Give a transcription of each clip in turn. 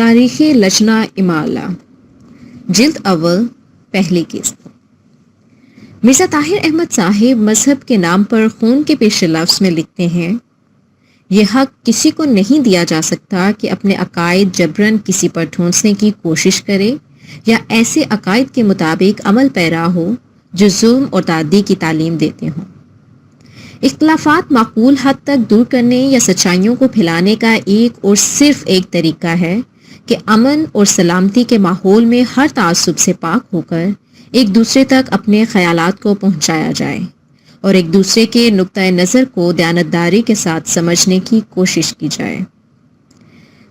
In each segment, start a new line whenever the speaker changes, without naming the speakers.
تاریخ لجنہ امالہ جلد اول پہلی قسط۔ مرزا طاہر احمد صاحب مذہب کے نام پر خون کے پیش لفظ میں لکھتے ہیں، یہ حق کسی کو نہیں دیا جا سکتا کہ اپنے عقائد جبراً کسی پر ٹھونسنے کی کوشش کرے یا ایسے عقائد کے مطابق عمل پیرا ہو جو ظلم اور تعدی کی تعلیم دیتے ہوں۔ اختلافات معقول حد تک دور کرنے یا سچائیوں کو پھیلانے کا ایک اور صرف ایک طریقہ ہے کہ امن اور سلامتی کے ماحول میں ہر تعصب سے پاک ہو کر ایک دوسرے تک اپنے خیالات کو پہنچایا جائے اور ایک دوسرے کے نقطۂ نظر کو دیانتداری کے ساتھ سمجھنے کی کوشش کی جائے۔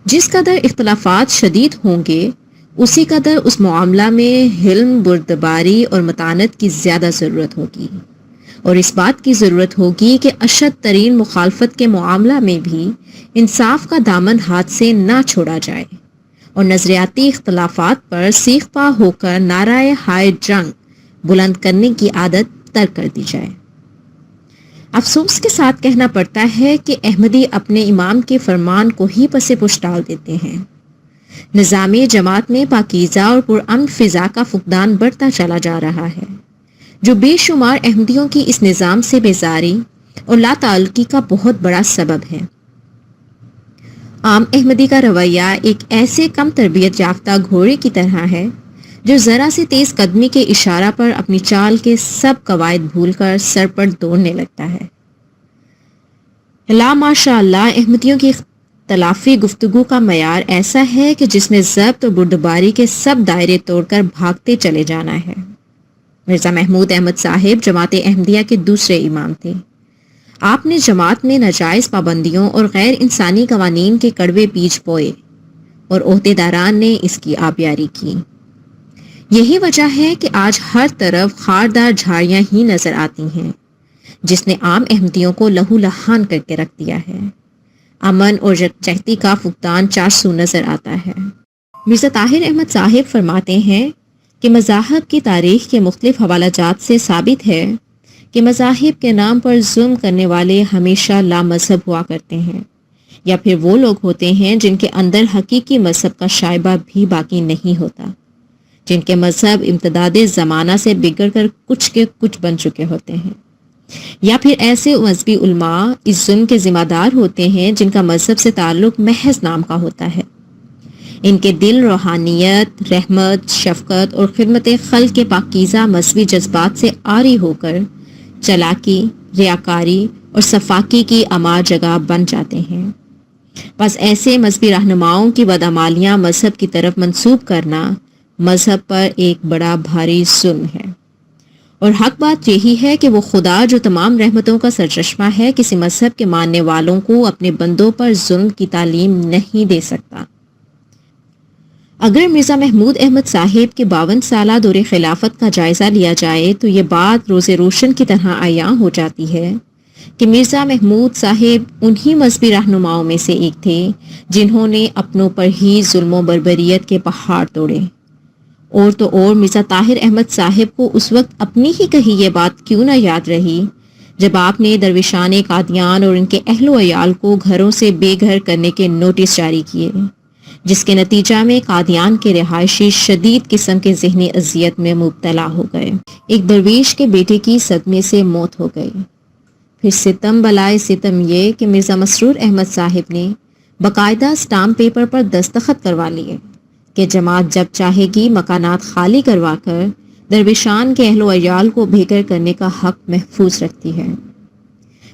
جس قدر اختلافات شدید ہوں گے اسی قدر اس معاملہ میں حلم، بردباری اور متانت کی زیادہ ضرورت ہوگی، اور اس بات کی ضرورت ہوگی کہ اشد ترین مخالفت کے معاملہ میں بھی انصاف کا دامن ہاتھ سے نہ چھوڑا جائے اور نظریاتی اختلافات پر سیخ پا ہو کر نعرہ ہائے جنگ بلند کرنے کی عادت ترک کر دی جائے۔ افسوس کے ساتھ کہنا پڑتا ہے کہ احمدی اپنے امام کے فرمان کو ہی پس پش ڈال دیتے ہیں۔ نظام جماعت میں پاکیزہ اور پرامن فضا کا فقدان بڑھتا چلا جا رہا ہے، جو بے شمار احمدیوں کی اس نظام سے بیزاری اور لا تعلقی کا بہت بڑا سبب ہے۔ عام احمدی کا رویہ ایک ایسے کم تربیت یافتہ گھوڑے کی طرح ہے جو ذرا سے تیز قدمی کے اشارہ پر اپنی چال کے سب قواعد بھول کر سر پر دوڑنے لگتا ہے۔ لا ماشاء اللہ احمدیوں کی اختلافی گفتگو کا معیار ایسا ہے کہ جس میں ضبط اور بردباری کے سب دائرے توڑ کر بھاگتے چلے جانا ہے۔ مرزا محمود احمد صاحب جماعت احمدیہ کے دوسرے امام تھے۔ آپ نے جماعت میں ناجائز پابندیوں اور غیر انسانی قوانین کے کڑوے بیج بوئے اور عہدیداران نے اس کی آبیاری کی۔ یہی وجہ ہے کہ آج ہر طرف خاردار جھاڑیاں ہی نظر آتی ہیں، جس نے عام احمدیوں کو لہو لہان کر کے رکھ دیا ہے۔ امن اور یکجہتی کا فقدان چارسو نظر آتا ہے۔ مرزا طاہر احمد صاحب فرماتے ہیں کہ مذاہب کی تاریخ کے مختلف حوالہ جات سے ثابت ہے کہ مذاہب کے نام پر ظلم کرنے والے ہمیشہ لا مذہب ہوا کرتے ہیں، یا پھر وہ لوگ ہوتے ہیں جن کے اندر حقیقی مذہب کا شائبہ بھی باقی نہیں ہوتا، جن کے مذہب امتداد زمانہ سے بگڑ کر کچھ کے کچھ بن چکے ہوتے ہیں، یا پھر ایسے مذہبی علماء اس ظلم کے ذمہ دار ہوتے ہیں جن کا مذہب سے تعلق محض نام کا ہوتا ہے۔ ان کے دل روحانیت، رحمت، شفقت اور خدمت خلق کے پاکیزہ مذہبی جذبات سے عاری ہو کر چلاکی، ریاکاری اور صفاقی کی امار جگہ بن جاتے ہیں۔ بس ایسے مذہبی رہنماؤں کی بدعمالیاں مذہب کی طرف منسوب کرنا مذہب پر ایک بڑا بھاری ظلم ہے، اور حق بات یہی ہے کہ وہ خدا جو تمام رحمتوں کا سرچشمہ ہے کسی مذہب کے ماننے والوں کو اپنے بندوں پر ظلم کی تعلیم نہیں دے سکتا۔ اگر مرزا محمود احمد صاحب کے 52 سالہ دور خلافت کا جائزہ لیا جائے تو یہ بات روز روشن کی طرح عیاں ہو جاتی ہے کہ مرزا محمود صاحب انہی مذہبی رہنماؤں میں سے ایک تھے جنہوں نے اپنوں پر ہی ظلم و بربریت کے پہاڑ توڑے۔ اور تو اور مرزا طاہر احمد صاحب کو اس وقت اپنی ہی کہی یہ بات کیوں نہ یاد رہی جب آپ نے درویشان قادیان اور ان کے اہل و عیال کو گھروں سے بے گھر کرنے کے نوٹس جاری کیے، جس کے نتیجہ میں قادیان کے رہائشی شدید قسم کے ذہنی اذیت میں مبتلا ہو گئے۔ ایک درویش کے بیٹے کی صدمے سے موت ہو گئی۔ پھر ستم بلائے ستم یہ کہ مرزا مسرور احمد صاحب نے باقاعدہ اسٹامپ پیپر پر دستخط کروا لیے کہ جماعت جب چاہے گی مکانات خالی کروا کر درویشان کے اہل و عیال کو بے گھر کرنے کا حق محفوظ رکھتی ہے۔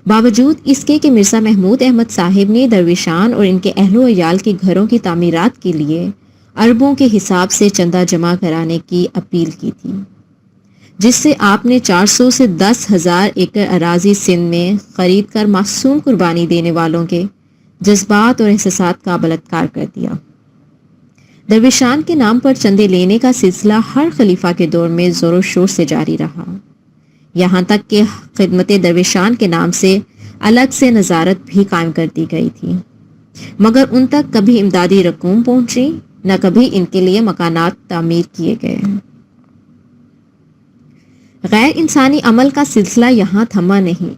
باوجود اس کے کہ مرزا محمود احمد صاحب نے درویشان اور ان کے اہل و عیال کے گھروں کی تعمیرات کے لیے اربوں کے حساب سے چندہ جمع کرانے کی اپیل کی تھی، جس سے آپ نے 400 سے 10,000 ایکڑ اراضی سندھ میں خرید کر معصوم قربانی دینے والوں کے جذبات اور احساسات کا بلاత్کار کر دیا۔ درویشان کے نام پر چندے لینے کا سلسلہ ہر خلیفہ کے دور میں زور و شور سے جاری رہا، یہاں تک کہ خدمت درویشان کے نام سے الگ سے نظارت بھی قائم کر دی گئی تھی، مگر ان تک کبھی امدادی رقوم پہنچی نہ کبھی ان کے لیے مکانات تعمیر کیے گئے۔ غیر انسانی عمل کا سلسلہ یہاں تھما نہیں۔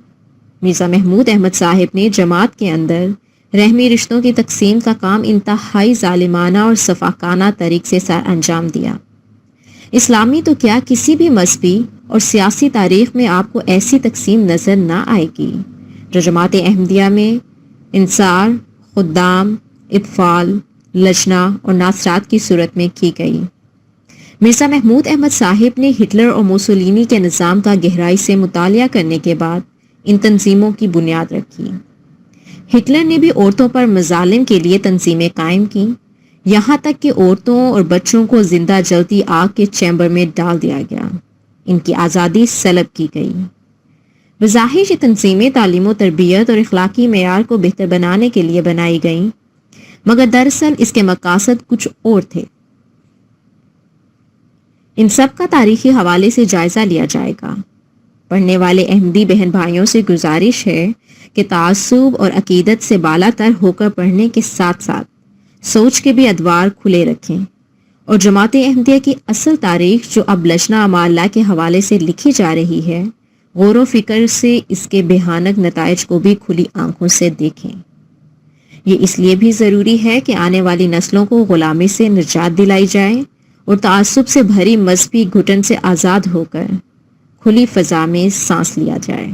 مرزا محمود احمد صاحب نے جماعت کے اندر رحمی رشتوں کی تقسیم کا کام انتہائی ظالمانہ اور سفاکانہ طریق سے انجام دیا۔ اسلامی تو کیا کسی بھی مذہبی اور سیاسی تاریخ میں آپ کو ایسی تقسیم نظر نہ آئے گی جو جماعت احمدیہ میں انصار، خدام، اطفال، لجنہ اور ناصرات کی صورت میں کی گئی۔ مرزا محمود احمد صاحب نے ہٹلر اور موسولینی کے نظام کا گہرائی سے مطالعہ کرنے کے بعد ان تنظیموں کی بنیاد رکھی۔ ہٹلر نے بھی عورتوں پر مظالم کے لیے تنظیمیں قائم کیں، یہاں تک کہ عورتوں اور بچوں کو زندہ جلتی آگ کے چیمبر میں ڈال دیا گیا، ان کی آزادی سلب کی گئی۔ بظاہر یہ تنظیمیں تعلیم و تربیت اور اخلاقی معیار کو بہتر بنانے کے لیے بنائی گئیں، مگر دراصل اس کے مقاصد کچھ اور تھے۔ ان سب کا تاریخی حوالے سے جائزہ لیا جائے گا۔ پڑھنے والے احمدی بہن بھائیوں سے گزارش ہے کہ تعصب اور عقیدت سے بالا تر ہو کر پڑھنے کے ساتھ ساتھ سوچ کے بھی ادوار کھلے رکھیں، اور جماعت احمدیہ کی اصل تاریخ جو اب لجنہ اعمال کے حوالے سے لکھی جا رہی ہے، غور و فکر سے اس کے بھیانک نتائج کو بھی کھلی آنکھوں سے دیکھیں۔ یہ اس لیے بھی ضروری ہے کہ آنے والی نسلوں کو غلامی سے نجات دلائی جائے اور تعصب سے بھری مذہبی گھٹن سے آزاد ہو کر کھلی فضا میں سانس لیا جائے۔